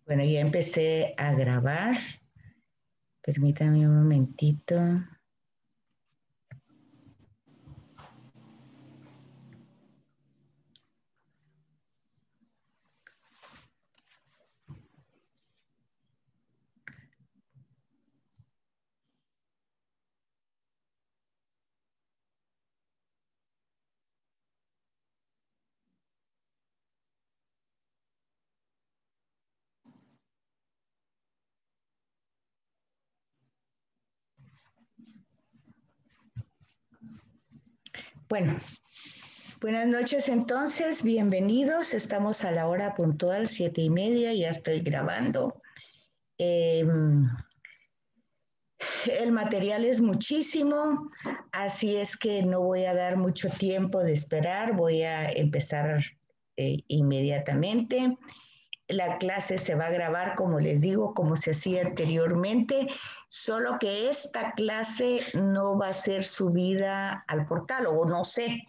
Bueno, ya empecé a grabar. Permítame un momentito. Bueno, buenas noches entonces, bienvenidos. Estamos a la hora puntual, 7:30, ya estoy grabando. El material es muchísimo, así es que no voy a dar mucho tiempo de esperar, voy a empezar inmediatamente. La clase se va a grabar, como les digo, como se hacía anteriormente, solo que esta clase no va a ser subida al portal, o no sé,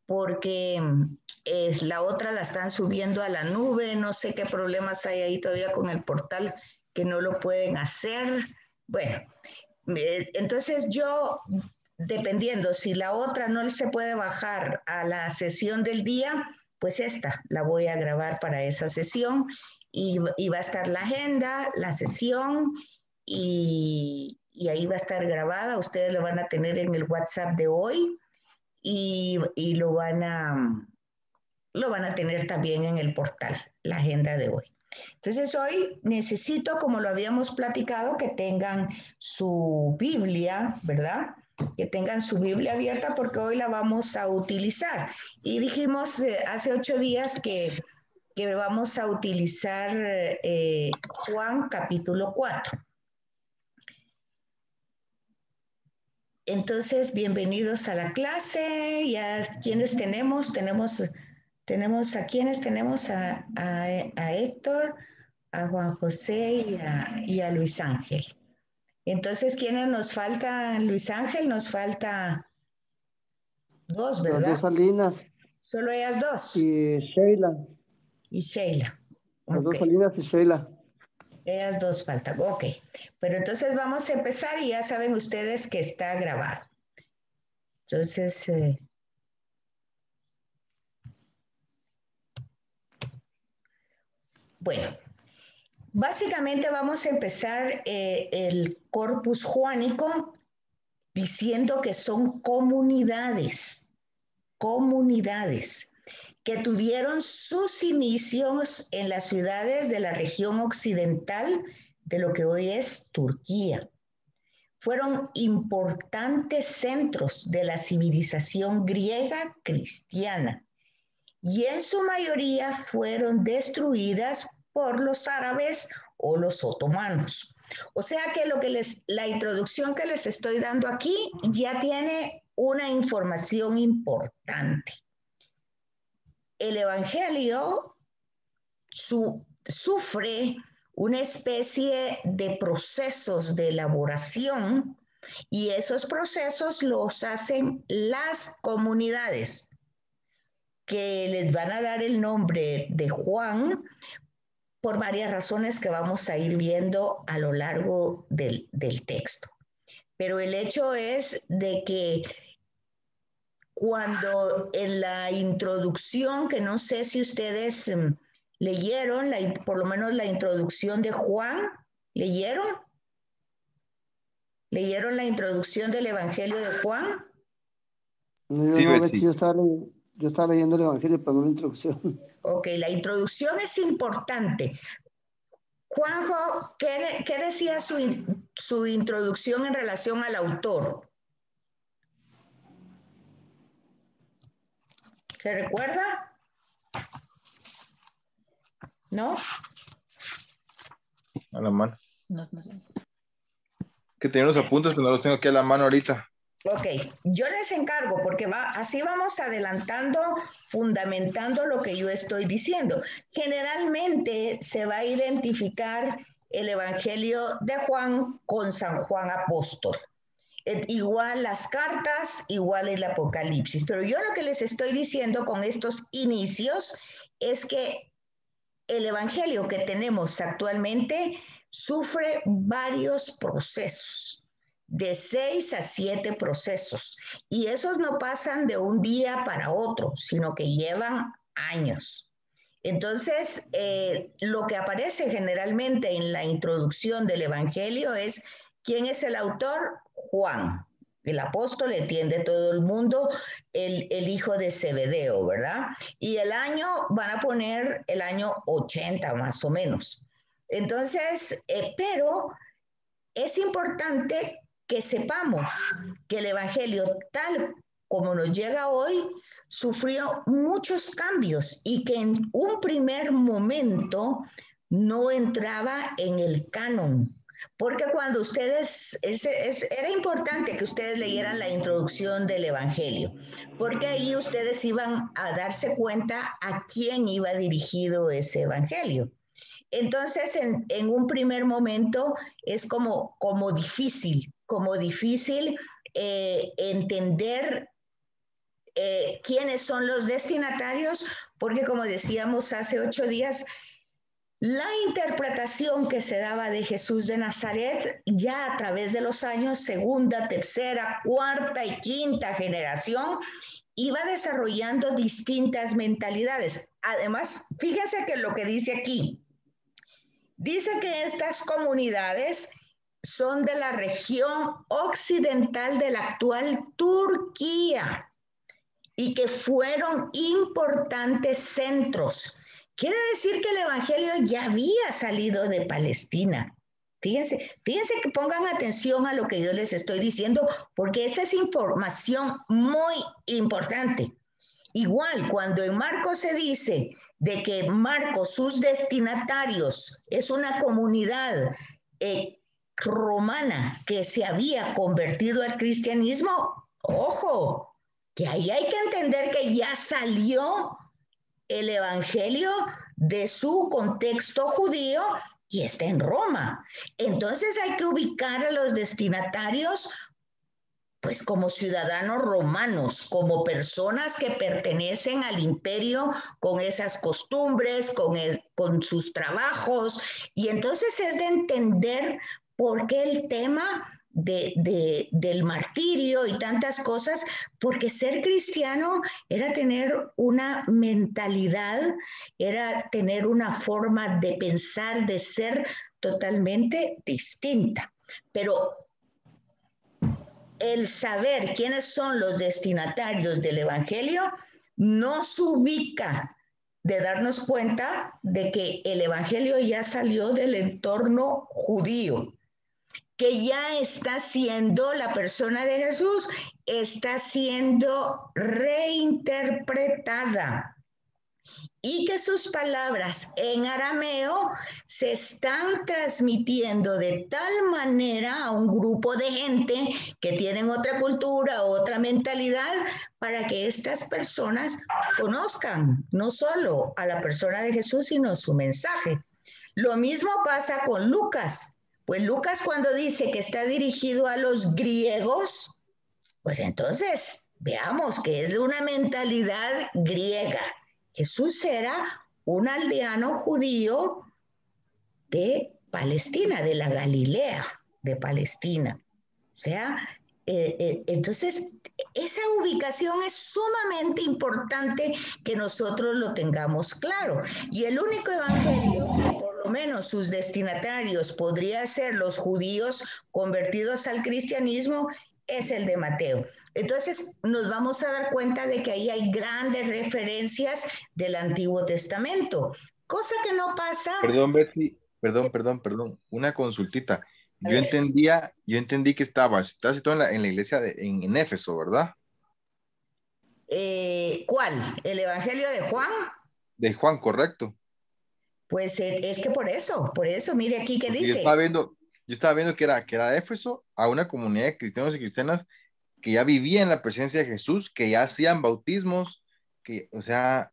porque la otra la están subiendo a la nube, no sé qué problemas hay ahí todavía con el portal que no lo pueden hacer. Bueno, entonces yo, dependiendo, si la otra no se puede bajar a la sesión del día, pues esta la voy a grabar para esa sesión y va a estar la agenda, la sesión y ahí va a estar grabada. Ustedes lo van a tener en el WhatsApp de hoy y lo van a tener también en el portal, la agenda de hoy. Entonces hoy necesito, como lo habíamos platicado, que tengan su Biblia, ¿verdad? Que tengan su Biblia abierta porque hoy la vamos a utilizar. Y dijimos hace 8 días que vamos a utilizar Juan capítulo 4. Entonces, bienvenidos a la clase. Ya, ¿quiénes tenemos? Tenemos a quienes tenemos a Héctor, a Juan José y a Luis Ángel. Entonces, ¿quiénes nos falta? Luis Ángel, nos falta dos, Las ¿verdad? dos Salinas Solo ellas dos. y Sheila. Y Sheila. Las Ok. dos Salinas y Sheila. Ellas dos faltan. Ok. Pero entonces vamos a empezar y ya saben ustedes que está grabado. Entonces, bueno, básicamente vamos a empezar el corpus juánico diciendo que son comunidades que tuvieron sus inicios en las ciudades de la región occidental de lo que hoy es Turquía. Fueron importantes centros de la civilización griega cristiana y en su mayoría fueron destruidas por los árabes o los otomanos. O sea que la introducción que les estoy dando aquí ya tiene una información importante. El Evangelio sufre una especie de procesos de elaboración y esos procesos los hacen las comunidades que les van a dar el nombre de Juan por varias razones que vamos a ir viendo a lo largo del texto. Pero el hecho es de que cuando en la introducción, que no sé si ustedes leyeron, por lo menos la introducción de Juan, ¿leyeron? ¿Leyeron la introducción del Evangelio de Juan? No, yo Sí, no, Betsy, Betsy. yo estaba leyendo el Evangelio, pero no la introducción. Ok, la introducción es importante. Juanjo, ¿qué decía su introducción en relación al autor? ¿Se recuerda? ¿No? A la mano. No. Que tenía unos apuntes, pero no los tengo aquí a la mano ahorita. Ok, yo les encargo porque así vamos adelantando, fundamentando lo que yo estoy diciendo. Generalmente se va a identificar el Evangelio de Juan con San Juan Apóstol. Igual las cartas, igual el Apocalipsis. Pero yo lo que les estoy diciendo con estos inicios es que el evangelio que tenemos actualmente sufre varios procesos, de 6 a 7 procesos, y esos no pasan de un día para otro, sino que llevan años. Entonces, lo que aparece generalmente en la introducción del Evangelio es quién es el autor, Juan, el apóstol, entiende todo el mundo, el hijo de Zebedeo, ¿verdad? Y el año, van a poner el año 80 más o menos. Entonces, pero es importante que sepamos que el Evangelio tal como nos llega hoy sufrió muchos cambios y que en un primer momento no entraba en el canon. Porque cuando ustedes, era importante que ustedes leyeran la introducción del Evangelio, porque ahí ustedes iban a darse cuenta a quién iba dirigido ese Evangelio. Entonces, en un primer momento es como difícil entender quiénes son los destinatarios, porque como decíamos hace 8 días, la interpretación que se daba de Jesús de Nazaret ya a través de los años, segunda, tercera, cuarta y quinta generación, iba desarrollando distintas mentalidades. Además, fíjense que lo que dice aquí, dice que estas comunidades son de la región occidental de la actual Turquía y que fueron importantes centros. Quiere decir que el Evangelio ya había salido de Palestina. Fíjense que pongan atención a lo que yo les estoy diciendo, porque esta es información muy importante. Igual, cuando en Marcos se dice de que Marcos, sus destinatarios, es una comunidad romana que se había convertido al cristianismo, ojo, que ahí hay que entender que ya salió el evangelio de su contexto judío y está en Roma. Entonces hay que ubicar a los destinatarios pues como ciudadanos romanos, como personas que pertenecen al imperio con esas costumbres, con sus trabajos, y entonces es de entender por qué el tema del martirio y tantas cosas, porque ser cristiano era tener una mentalidad, era tener una forma de pensar, de ser totalmente distinta. Pero el saber quiénes son los destinatarios del Evangelio nos ubica de darnos cuenta de que el Evangelio ya salió del entorno judío, que ya está siendo la persona de Jesús, está siendo reinterpretada y que sus palabras en arameo se están transmitiendo de tal manera a un grupo de gente que tienen otra cultura, otra mentalidad, para que estas personas conozcan no solo a la persona de Jesús, sino su mensaje. Lo mismo pasa con Lucas. Pues Lucas, cuando dice que está dirigido a los griegos, pues entonces veamos que es de una mentalidad griega. Jesús era un aldeano judío de Palestina, de la Galilea de Palestina. O sea, entonces esa ubicación es sumamente importante que nosotros lo tengamos claro. Y el único evangelio, por lo menos sus destinatarios podría ser los judíos convertidos al cristianismo, es el de Mateo. Entonces nos vamos a dar cuenta de que ahí hay grandes referencias del Antiguo Testamento, cosa que no pasa. Perdón, Betty, perdón. Una consultita. Yo entendí que está situado en la iglesia en Éfeso, ¿verdad? ¿Cuál? ¿El Evangelio de Juan? De Juan, correcto. Pues es que por eso, mire aquí que Porque dice. yo estaba viendo que era Éfeso, a una comunidad de cristianos y cristianas que ya vivían en la presencia de Jesús, que ya hacían bautismos, que, o sea,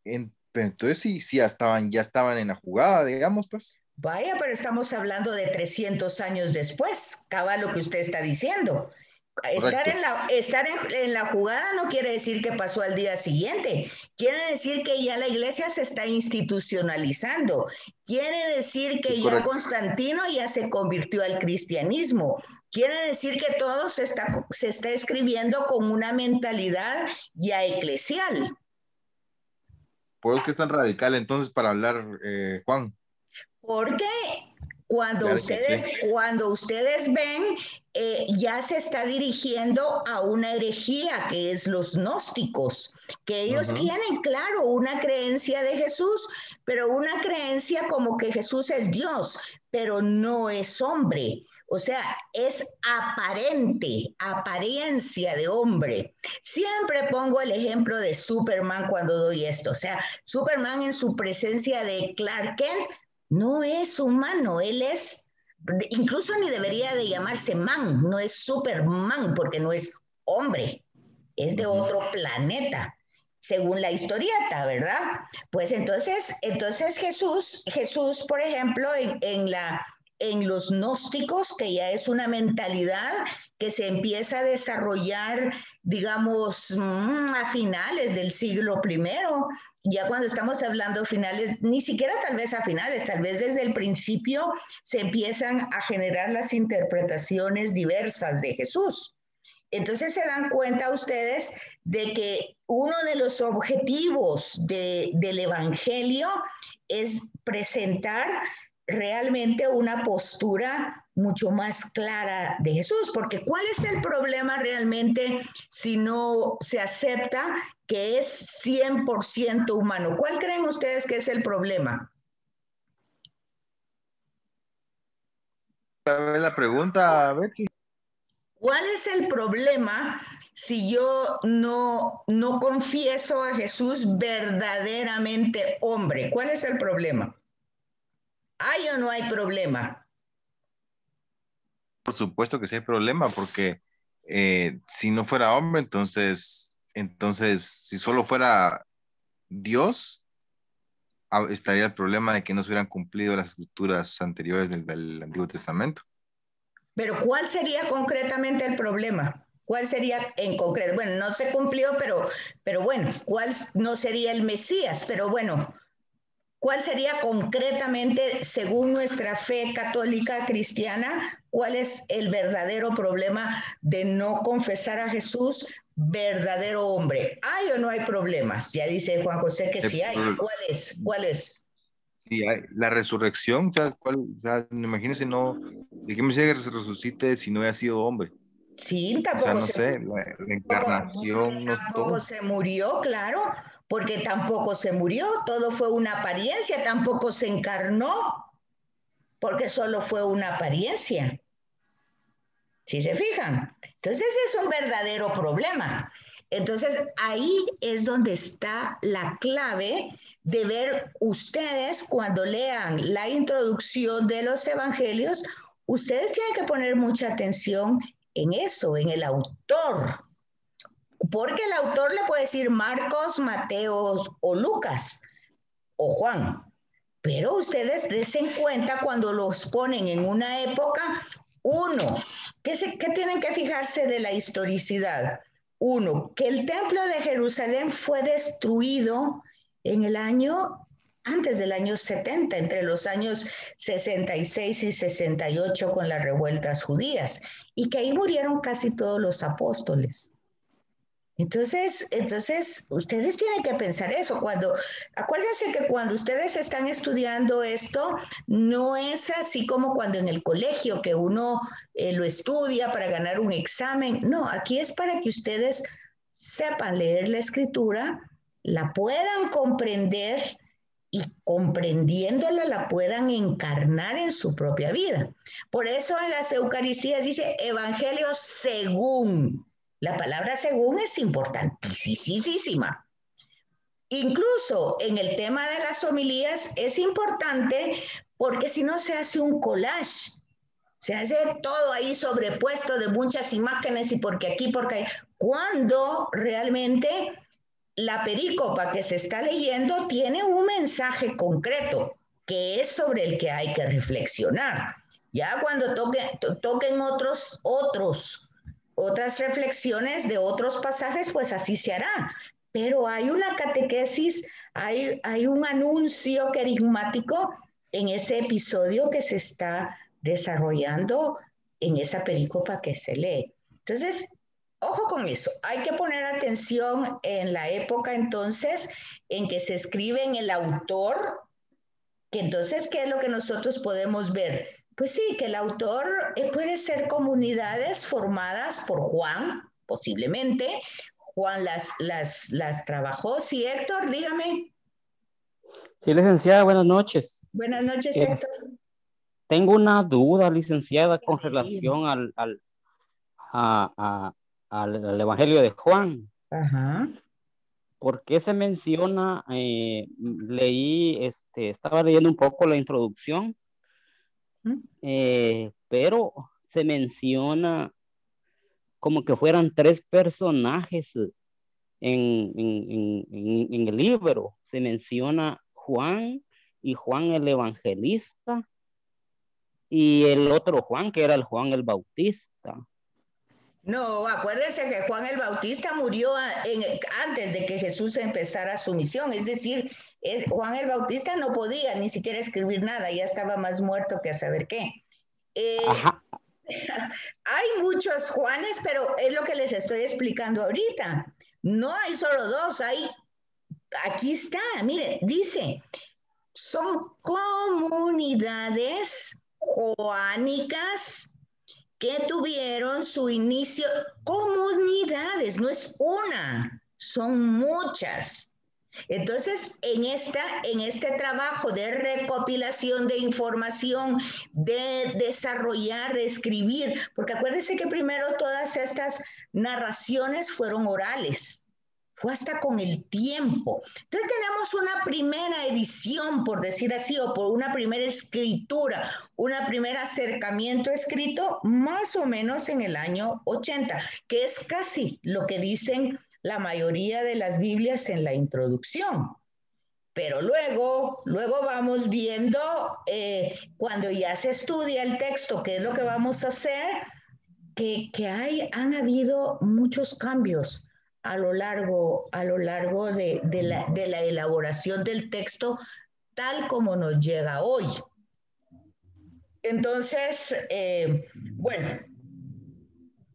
pero entonces sí, ya estaban en la jugada, digamos, pues. Vaya, pero estamos hablando de 300 años después, cabal lo que usted está diciendo. Estar en la jugada no quiere decir que pasó al día siguiente. Quiere decir que ya la iglesia se está institucionalizando. Quiere decir que ya Constantino ya se convirtió al cristianismo. Quiere decir que todo se está escribiendo con una mentalidad ya eclesial. ¿Por qué es tan radical entonces para hablar, Juan? Porque cuando ustedes ven, ya se está dirigiendo a una herejía que es los gnósticos, que ellos tienen, claro, una creencia de Jesús, pero una creencia como que Jesús es Dios, pero no es hombre. O sea, es apariencia de hombre. Siempre pongo el ejemplo de Superman cuando doy esto. O sea, Superman en su presencia de Clark Kent no es humano, él es, incluso ni debería de llamarse man, no es Superman porque no es hombre, es de otro planeta, según la historieta, ¿verdad? Pues entonces Jesús, por ejemplo, en los gnósticos, que ya es una mentalidad que se empieza a desarrollar, digamos, a finales del siglo I, ya cuando estamos hablando finales, ni siquiera tal vez a finales, tal vez desde el principio se empiezan a generar las interpretaciones diversas de Jesús. Entonces se dan cuenta ustedes de que uno de los objetivos del Evangelio es presentar realmente una postura mucho más clara de Jesús, porque ¿cuál es el problema realmente si no se acepta que es 100% humano? ¿Cuál creen ustedes que es el problema? La pregunta, Betsy. ¿Cuál es el problema si yo no confieso a Jesús verdaderamente hombre? ¿Cuál es el problema? ¿Hay o no hay problema? Por supuesto que sí hay problema, porque si no fuera hombre, entonces, si solo fuera Dios, estaría el problema de que no se hubieran cumplido las escrituras anteriores del Antiguo Testamento. Pero ¿cuál sería concretamente el problema? ¿Cuál sería en concreto? Bueno, no se cumplió, pero bueno, ¿cuál no sería el Mesías? Pero bueno, ¿cuál sería concretamente, según nuestra fe católica cristiana, cuál es el verdadero problema de no confesar a Jesús verdadero hombre? ¿Hay o no hay problemas? Ya dice Juan José que sí hay. ¿Cuál es? ¿Cuál es? Sí, la resurrección, o sea, imagínense, no, ¿de qué me sirve que se resucite si no haya sido hombre? Sí, O sea, no sé, la encarnación, no tampoco todo. se murió, claro, porque tampoco se murió, todo fue una apariencia, tampoco se encarnó, porque solo fue una apariencia. ¿Sí se fijan? Entonces es un verdadero problema. Entonces ahí es donde está la clave de ver ustedes cuando lean la introducción de los evangelios, ustedes tienen que poner mucha atención en eso, en el autor. Porque el autor le puede decir Marcos, Mateo o Lucas o Juan. Pero ustedes desen cuenta cuando los ponen en una época. Uno, ¿qué tienen que fijarse de la historicidad? Uno, que el templo de Jerusalén fue destruido en el año, antes del año 70, entre los años 66 y 68 con las revueltas judías, y que ahí murieron casi todos los apóstoles. Entonces, ustedes tienen que pensar eso. Acuérdense que cuando ustedes están estudiando esto, no es así como cuando en el colegio que uno lo estudia para ganar un examen. No, aquí es para que ustedes sepan leer la escritura, la puedan comprender y comprendiéndola la puedan encarnar en su propia vida. Por eso en las Eucaristías dice Evangelio según. La palabra según es importantísima. Incluso en el tema de las homilías es importante porque si no se hace un collage, se hace todo ahí sobrepuesto de muchas imágenes y porque aquí, porque ahí, cuando realmente la perícopa que se está leyendo tiene un mensaje concreto que es sobre el que hay que reflexionar. Ya cuando toquen otros otras reflexiones de otros pasajes, pues así se hará. Pero hay una catequesis, hay un anuncio carismático en ese episodio que se está desarrollando en esa pericopa que se lee. Entonces, ojo con eso, hay que poner atención en la época entonces en que se escribe en el autor, que entonces, ¿qué es lo que nosotros podemos ver? Pues sí, que el autor puede ser comunidades formadas por Juan, posiblemente. Juan las trabajó. Sí, Héctor, dígame. Sí, licenciada, buenas noches. Buenas noches, Héctor. Tengo una duda, licenciada, con Dime, dime. relación al Evangelio de Juan. Ajá. ¿Por qué se menciona? Estaba leyendo un poco la introducción, pero se menciona como que fueran tres personajes en el libro. Se menciona Juan y Juan el Evangelista y el otro Juan, que era el Juan el Bautista. No, acuérdense que Juan el Bautista murió antes de que Jesús empezara su misión, es decir, Juan el Bautista no podía ni siquiera escribir nada, ya estaba más muerto que a saber qué. Ajá. Hay muchos Juanes, pero es lo que les estoy explicando ahorita. No hay solo dos, aquí está, mire, dice, son comunidades joánicas que tuvieron su inicio, comunidades, no es una, son muchas. Entonces, en este trabajo de recopilación de información, de desarrollar, de escribir, porque acuérdense que primero todas estas narraciones fueron orales, fue hasta con el tiempo. Entonces tenemos una primera edición, por decir así, o por una primera escritura, un primer acercamiento escrito más o menos en el año 80, que es casi lo que dicen la mayoría de las Biblias en la introducción. Pero luego vamos viendo, cuando ya se estudia el texto, qué es lo que vamos a hacer, que han habido muchos cambios a lo largo de la elaboración del texto tal como nos llega hoy. Entonces, bueno,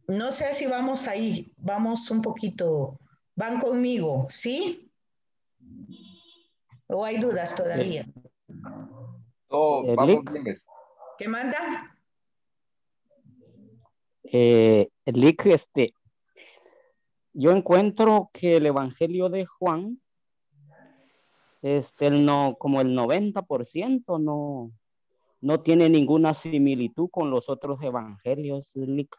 no sé si vamos ahí, vamos un poquito, van conmigo, ¿sí? ¿O hay dudas todavía? Oh, vamos bien. ¿Qué manda? Lick, yo encuentro que el Evangelio de Juan, como el 90% no tiene ninguna similitud con los otros evangelios, Lick.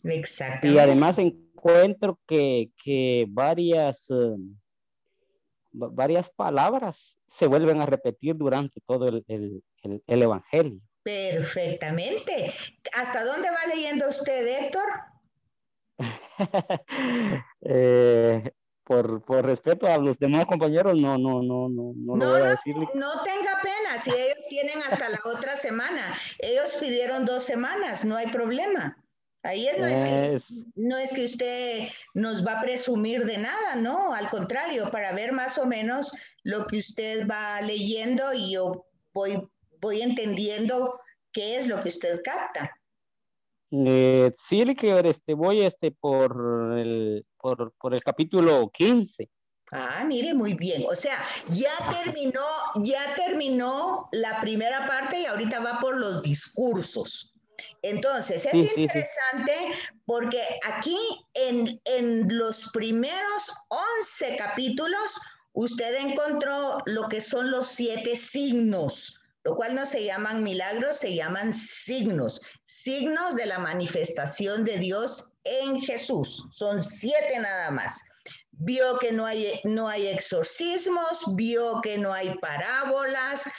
Exactamente. Y además encuentro que varias palabras se vuelven a repetir durante todo el evangelio. Perfectamente. ¿Hasta dónde va leyendo usted, Héctor? Por respeto a los demás compañeros, no lo voy a decir. No tenga pena, si ellos tienen hasta la otra semana. Ellos pidieron 2 semanas, no hay problema. Ahí no es que usted nos va a presumir de nada, no, al contrario, para ver más o menos lo que usted va leyendo y yo voy entendiendo qué es lo que usted capta. Sí, que voy por el capítulo 15. Ah, mire, muy bien. O sea, ya terminó la primera parte y ahorita va por los discursos. Entonces, es interesante porque aquí en los primeros 11 capítulos usted encontró lo que son los 7 signos, lo cual no se llaman milagros, se llaman signos, signos de la manifestación de Dios en Jesús. Son 7 nada más. Vio que no hay exorcismos, vio que no hay parábolas.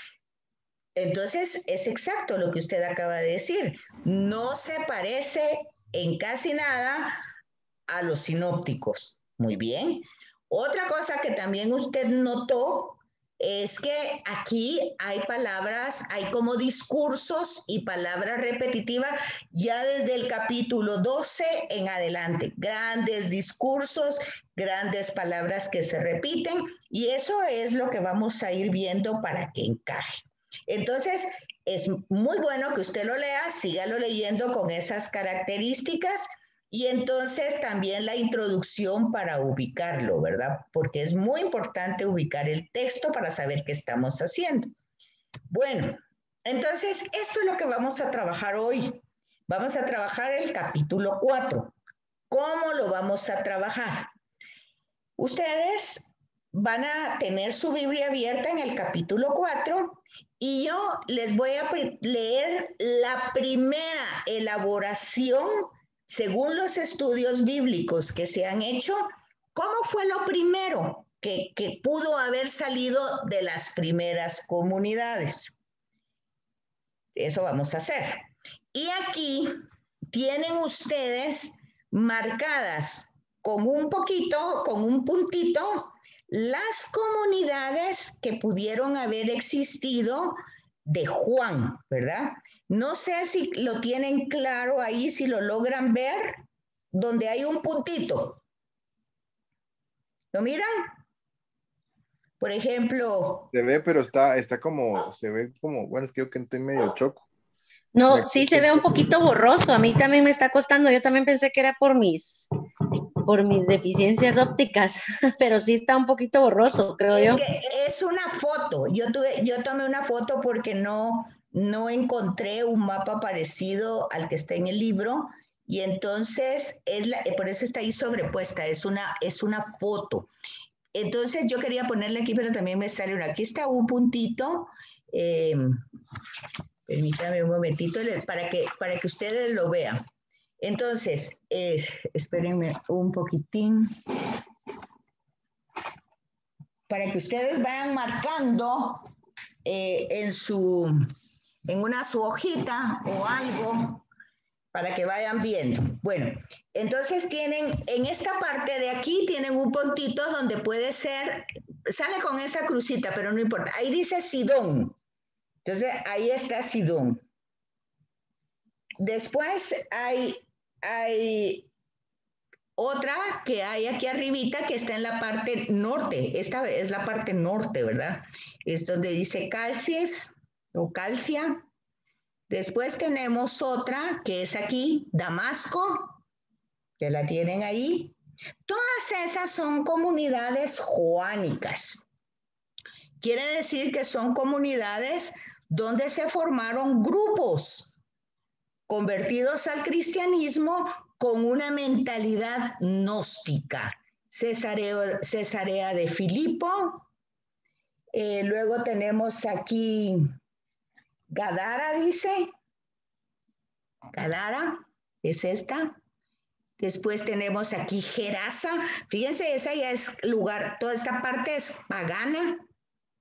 Entonces, es exacto lo que usted acaba de decir. No se parece en casi nada a los sinópticos. Muy bien. Otra cosa que también usted notó es que aquí hay palabras, hay como discursos y palabras repetitivas ya desde el capítulo 12 en adelante. Grandes discursos, grandes palabras que se repiten y eso es lo que vamos a ir viendo para que encaje. Entonces, es muy bueno que usted lo lea, sígalo leyendo con esas características. Y entonces también la introducción para ubicarlo, ¿verdad? Porque es muy importante ubicar el texto para saber qué estamos haciendo. Bueno, entonces esto es lo que vamos a trabajar hoy. Vamos a trabajar el capítulo 4. ¿Cómo lo vamos a trabajar? Ustedes van a tener su Biblia abierta en el capítulo 4 y yo les voy a leer la primera elaboración según los estudios bíblicos que se han hecho. ¿Cómo fue lo primero que pudo haber salido de las primeras comunidades? Eso vamos a hacer. Y aquí tienen ustedes marcadas con un poquito, con un puntito, las comunidades que pudieron haber existido de Juan, ¿verdad? No sé si lo tienen claro ahí, si lo logran ver, donde hay un puntito. ¿Lo miran? Por ejemplo... Se ve, pero está como, se ve como, bueno, es que yo que estoy medio choco. No, sí se ve un poquito borroso. A mí también me está costando. Yo también pensé que era por mis deficiencias ópticas, pero sí está un poquito borroso, creo yo. Que es una foto. Yo tomé una foto porque no encontré un mapa parecido al que está en el libro y entonces por eso está ahí sobrepuesta. Es una foto. Entonces yo quería ponerle aquí, pero también me sale una. Aquí está un puntito. Permítame un momentito para que ustedes lo vean. Entonces, espérenme un poquitín. Para que ustedes vayan marcando en su hojita o algo, para que vayan viendo. Bueno, entonces tienen, en esta parte de aquí, tienen un puntito donde puede ser, sale con esa crucita, pero no importa. Ahí dice Sidón. Entonces, ahí está Sidón. Después hay otra que hay aquí arribita que está en la parte norte. Esta es la parte norte, ¿verdad? Es donde dice Calcies o Calcia. Después tenemos otra que es aquí, Damasco, que la tienen ahí. Todas esas son comunidades joánicas. Quiere decir que son comunidades donde se formaron grupos convertidos al cristianismo con una mentalidad gnóstica. Cesarea de Filipo. Luego tenemos aquí Gadara, dice. Gadara, es esta. Después tenemos aquí Gerasa. Fíjense, esa ya es lugar, toda esta parte es pagana,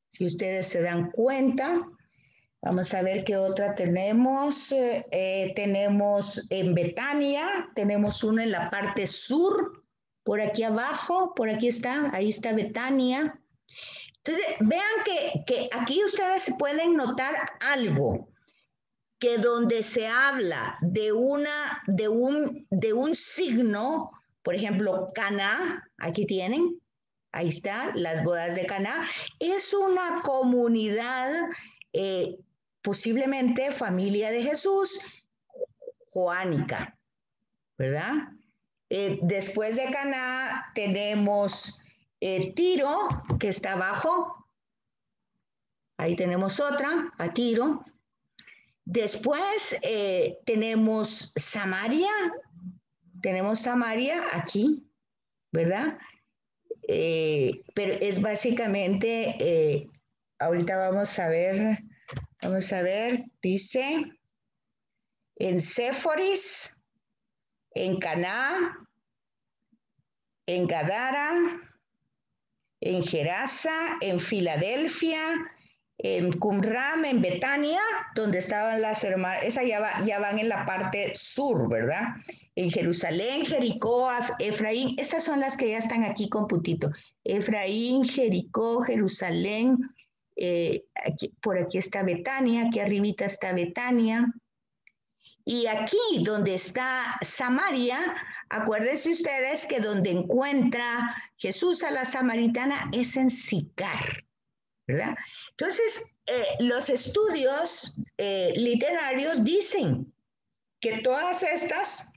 si ustedes se dan cuenta. Vamos a ver qué otra tenemos. Tenemos en Betania, tenemos uno en la parte sur, por aquí abajo, por aquí está, ahí está Betania. Entonces, vean que aquí ustedes pueden notar algo, que donde se habla de un signo, por ejemplo, Caná, aquí tienen, ahí está, las bodas de Caná, es una comunidad, posiblemente familia de Jesús, joánica, ¿verdad? Después de Caná tenemos Tiro, que está abajo, ahí tenemos otra, a Tiro. Después tenemos Samaria aquí, ¿verdad? Pero es básicamente, ahorita vamos a ver, dice, en Séforis, en Caná, en Gadara, en Gerasa, en Filadelfia, en Qumran, en Betania, donde estaban las hermanas, esas ya van en la parte sur, ¿verdad? En Jerusalén, Jericó, Efraín, esas son las que ya están aquí con puntito. Efraín, Jericó, Jerusalén, por aquí está Betania, aquí arribita está Betania. Y aquí donde está Samaria, acuérdense ustedes que donde encuentra Jesús a la samaritana es en Sicar, ¿verdad? Entonces, los estudios literarios dicen que todas estas,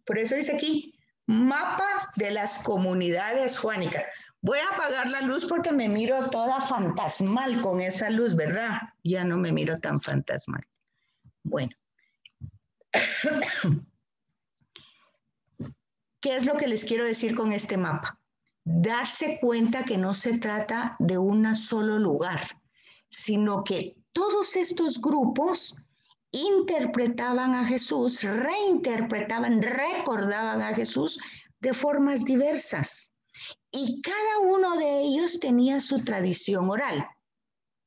por eso dice aquí, mapa de las comunidades juánicas. Voy a apagar la luz porque me miro toda fantasmal con esa luz, ¿verdad? Ya no me miro tan fantasmal. Bueno. ¿Qué es lo que les quiero decir con este mapa? Darse cuenta que no se trata de un solo lugar, sino que todos estos grupos interpretaban a Jesús, reinterpretaban, recordaban a Jesús de formas diversas. Y cada uno de ellos tenía su tradición oral.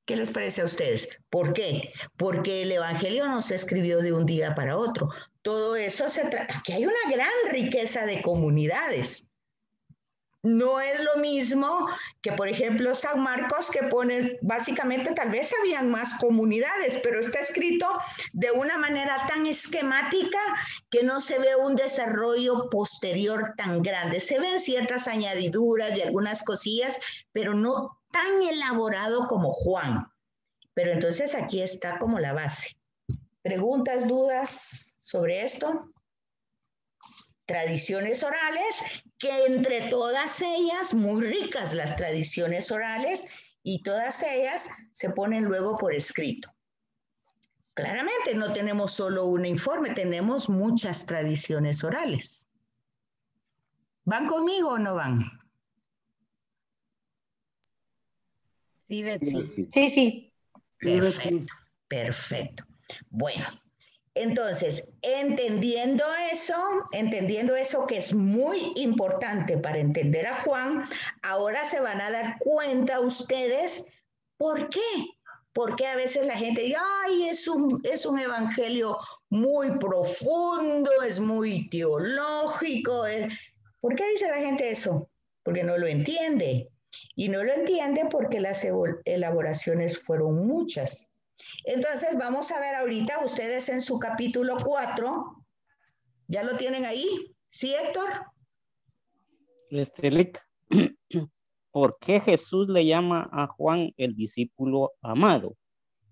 ¿Qué les parece a ustedes? ¿Por qué? Porque el Evangelio no se escribió de un día para otro. Todo eso se trata. Aquí hay una gran riqueza de comunidades. No es lo mismo que, por ejemplo, San Marcos, que pone, básicamente, tal vez habían más comunidades, pero está escrito de una manera tan esquemática que no se ve un desarrollo posterior tan grande. Se ven ciertas añadiduras y algunas cosillas, pero no tan elaborado como Juan. Pero entonces aquí está como la base. ¿Preguntas, dudas sobre esto? Tradiciones orales, que entre todas ellas, muy ricas las tradiciones orales, y todas ellas se ponen luego por escrito. Claramente no tenemos solo un informe, tenemos muchas tradiciones orales. ¿Van conmigo o no van? Sí, Betsy. Sí, sí. Perfecto, perfecto. Bueno, entonces, entendiendo eso que es muy importante para entender a Juan, ahora se van a dar cuenta ustedes por qué. Porque a veces la gente dice, ay, es un evangelio muy profundo, es muy teológico. ¿Por qué dice la gente eso? Porque no lo entiende. Y no lo entiende porque las elaboraciones fueron muchas. Entonces, vamos a ver ahorita ustedes en su capítulo 4. ¿Ya lo tienen ahí? ¿Sí, Héctor? ¿Por qué Jesús le llama a Juan el discípulo amado?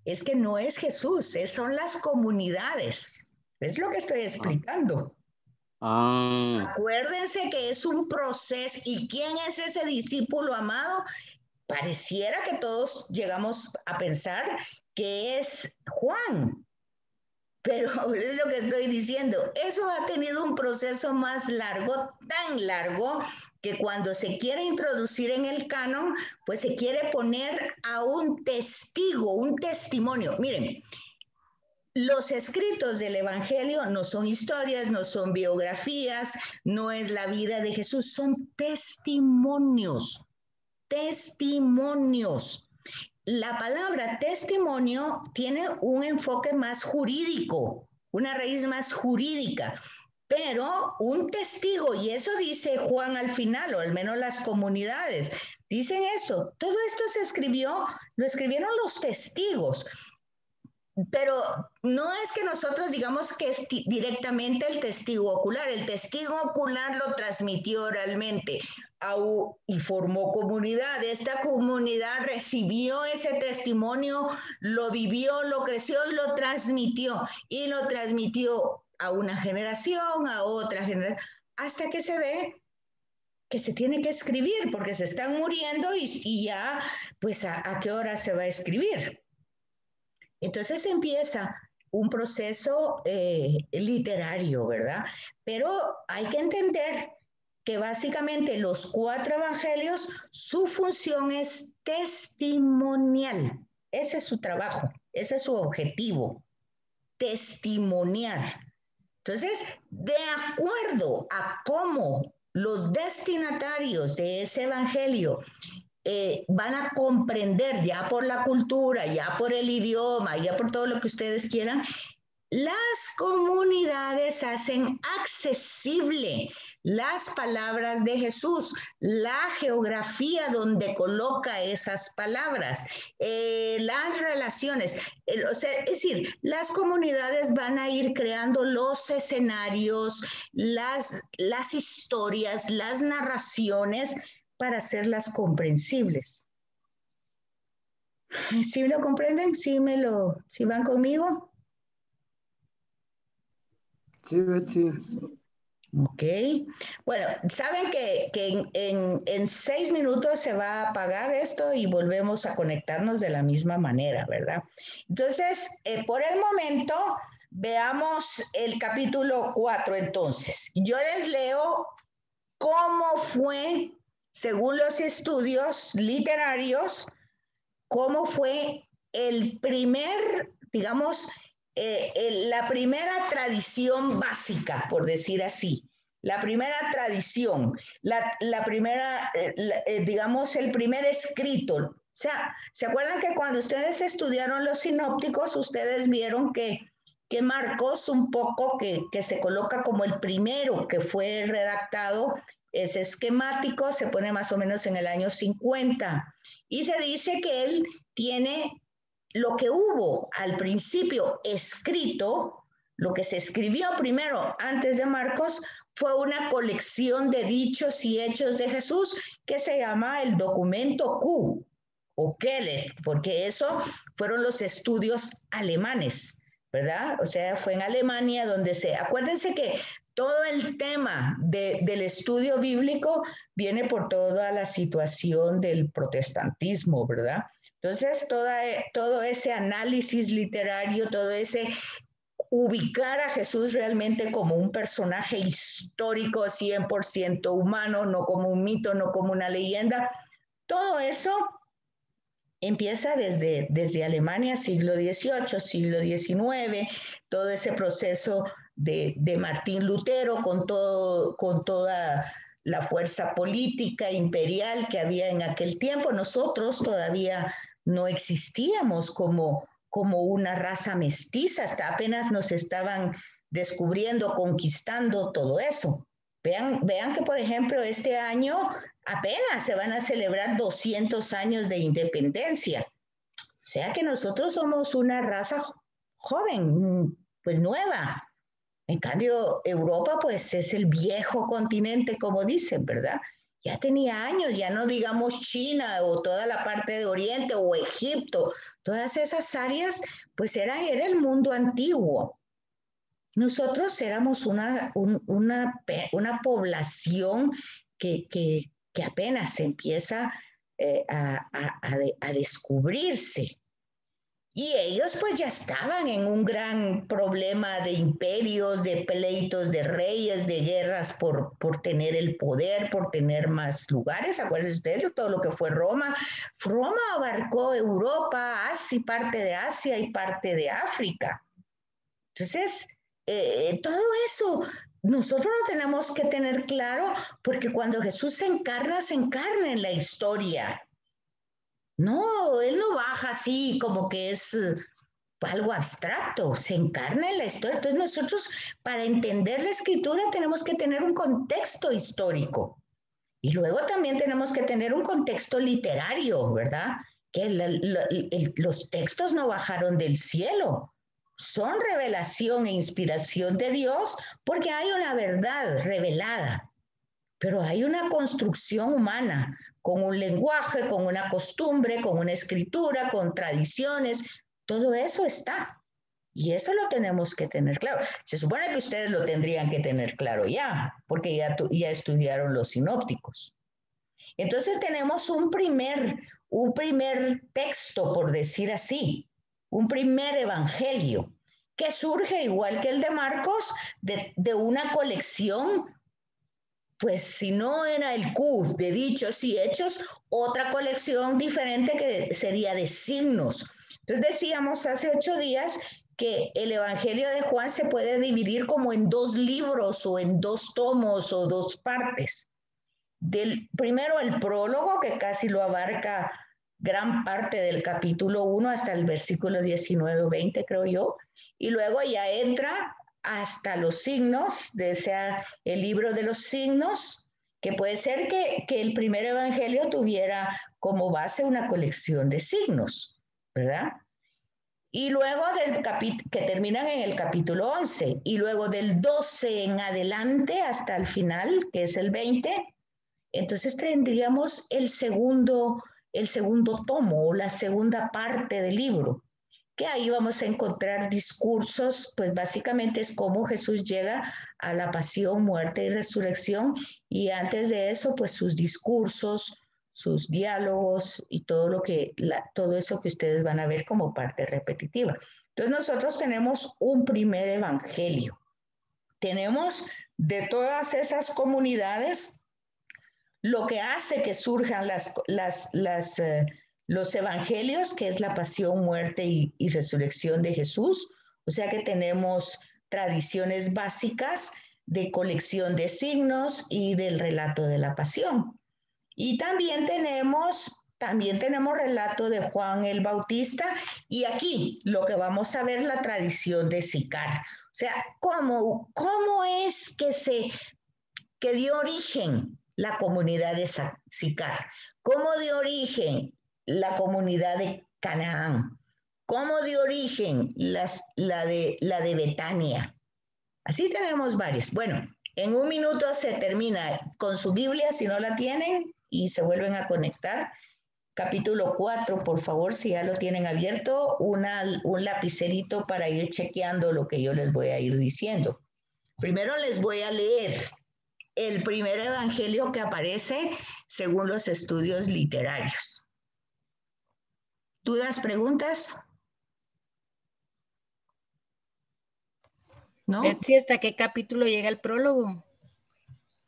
Es que no es Jesús, son las comunidades. Es lo que estoy explicando. Acuérdense que es un proceso. ¿Y quién es ese discípulo amado? Pareciera que todos llegamos a pensar que es Juan. Pero es lo que estoy diciendo. Eso ha tenido un proceso más largo, tan largo, que cuando se quiere introducir en el canon, pues se quiere poner a un testigo, un testimonio. Miren, los escritos del Evangelio no son historias, no son biografías, no es la vida de Jesús, son testimonios. Testimonios. La palabra testimonio tiene un enfoque más jurídico, una raíz más jurídica, pero un testigo, y eso dice Juan al final, o al menos las comunidades, dicen eso. Todo esto se escribió, lo escribieron los testigos. Pero no es que nosotros digamos que es directamente el testigo ocular lo transmitió oralmente y formó comunidad. Esta comunidad recibió ese testimonio, lo vivió, lo creció y lo transmitió a una generación, a otra generación, hasta que se ve que se tiene que escribir porque se están muriendo y ya, pues, ¿a qué hora se va a escribir? Entonces empieza un proceso literario, ¿verdad? Pero hay que entender que básicamente los 4 evangelios, su función es testimonial. Ese es su trabajo, ese es su objetivo, testimoniar. Entonces, de acuerdo a cómo los destinatarios de ese evangelio van a comprender ya por la cultura, ya por el idioma, ya por todo lo que ustedes quieran, las comunidades hacen accesible las palabras de Jesús, la geografía donde coloca esas palabras, las relaciones. O sea, es decir, las comunidades van a ir creando los escenarios, las historias, las narraciones para hacerlas comprensibles. ¿Sí me lo comprenden? ¿Sí van conmigo? Sí, Betsy. Ok. Bueno, saben que en 6 minutos se va a apagar esto y volvemos a conectarnos de la misma manera, ¿verdad? Entonces, por el momento, veamos el capítulo 4 entonces. Yo les leo cómo fue, según los estudios literarios, cómo fue el primer, digamos, la primera tradición básica, por decir así, la primera tradición, la primera, digamos, el primer escrito. O sea, ¿se acuerdan que cuando ustedes estudiaron los sinópticos, ustedes vieron que Marcos un poco, que se coloca como el primero que fue redactado, es esquemático, se pone más o menos en el año 50, y se dice que él tiene lo que hubo al principio escrito, lo que se escribió primero antes de Marcos, fue una colección de dichos y hechos de Jesús que se llama el documento Q o Kelet, porque eso fueron los estudios alemanes, ¿verdad? O sea, fue en Alemania donde acuérdense que todo el tema del estudio bíblico viene por toda la situación del protestantismo, ¿verdad? Entonces, todo ese análisis literario, todo ese ubicar a Jesús realmente como un personaje histórico 100% humano, no como un mito, no como una leyenda, todo eso empieza desde Alemania, siglo XVIII, siglo XIX, todo ese proceso de Martín Lutero con toda la fuerza política imperial que había en aquel tiempo. Nosotros todavía no existíamos como una raza mestiza, hasta apenas nos estaban descubriendo, conquistando todo eso. Vean que, por ejemplo, este año apenas se van a celebrar 200 años de independencia. O sea que nosotros somos una raza joven, pues nueva. En cambio, Europa, pues es el viejo continente, como dicen, ¿verdad? Ya tenía años, ya no digamos China o toda la parte de Oriente o Egipto, todas esas áreas, pues era el mundo antiguo. Nosotros éramos una población que apenas empieza a descubrirse. Y ellos pues ya estaban en un gran problema de imperios, de pleitos de reyes, de guerras por tener el poder, por tener más lugares. Acuérdense ustedes de todo lo que fue Roma. Roma abarcó Europa, Asia, parte de Asia y parte de África. Entonces, todo eso nosotros lo tenemos que tener claro porque cuando Jesús se encarna en la historia. No, él no baja así como que es algo abstracto, se encarna en la historia. Entonces nosotros para entender la escritura tenemos que tener un contexto histórico y luego también tenemos que tener un contexto literario, ¿verdad? Que los textos no bajaron del cielo, son revelación e inspiración de Dios porque hay una verdad revelada, pero hay una construcción humana con un lenguaje, con una costumbre, con una escritura, con tradiciones, todo eso está. Y eso lo tenemos que tener claro. Se supone que ustedes lo tendrían que tener claro ya, porque ya estudiaron los sinópticos. Entonces tenemos un primer texto, por decir así, un primer evangelio, que surge igual que el de Marcos, de una colección, pues si no era el Q de dichos y hechos, otra colección diferente que sería de signos. Entonces decíamos hace 8 días que el Evangelio de Juan se puede dividir como en 2 libros o en 2 tomos o 2 partes. Primero el prólogo, que casi lo abarca gran parte del capítulo 1 hasta el versículo 19 o 20, creo yo, y luego ya entra hasta los signos, sea el libro de los signos, que puede ser que el primer evangelio tuviera como base una colección de signos, ¿verdad? Y luego que terminan en el capítulo 11, y luego del 12 en adelante hasta el final, que es el 20, entonces tendríamos el segundo tomo o la segunda parte del libro, que ahí vamos a encontrar discursos, pues básicamente es cómo Jesús llega a la pasión, muerte y resurrección, y antes de eso, pues sus discursos, sus diálogos y todo eso que ustedes van a ver como parte repetitiva. Entonces nosotros tenemos un primer evangelio. Tenemos de todas esas comunidades lo que hace que surjan los evangelios, que es la pasión, muerte y resurrección de Jesús. O sea que tenemos tradiciones básicas de colección de signos y del relato de la pasión. Y también tenemos relato de Juan el Bautista, y aquí lo que vamos a ver la tradición de Sicar. O sea, ¿cómo es que dio origen la comunidad de Sicar? ¿Cómo dio origen la comunidad de Canaán? ¿Cómo dio origen la de Betania? Así tenemos varias. Bueno, en un minuto se termina con su Biblia, si no la tienen, y se vuelven a conectar. Capítulo 4, por favor, si ya lo tienen abierto, un lapicerito para ir chequeando lo que yo les voy a ir diciendo. Primero les voy a leer el primer evangelio que aparece según los estudios literarios. ¿Dudas, preguntas? ¿No? Betsy, ¿hasta qué capítulo llega el prólogo?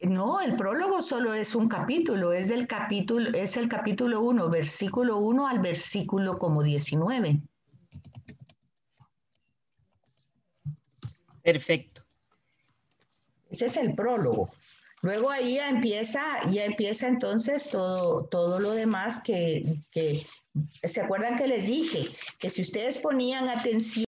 No, el prólogo solo es un capítulo, es el capítulo 1, versículo 1 al versículo como 19. Perfecto. Ese es el prólogo. Luego ahí ya empieza entonces todo lo demás que ¿se acuerdan que les dije? Que si ustedes ponían atención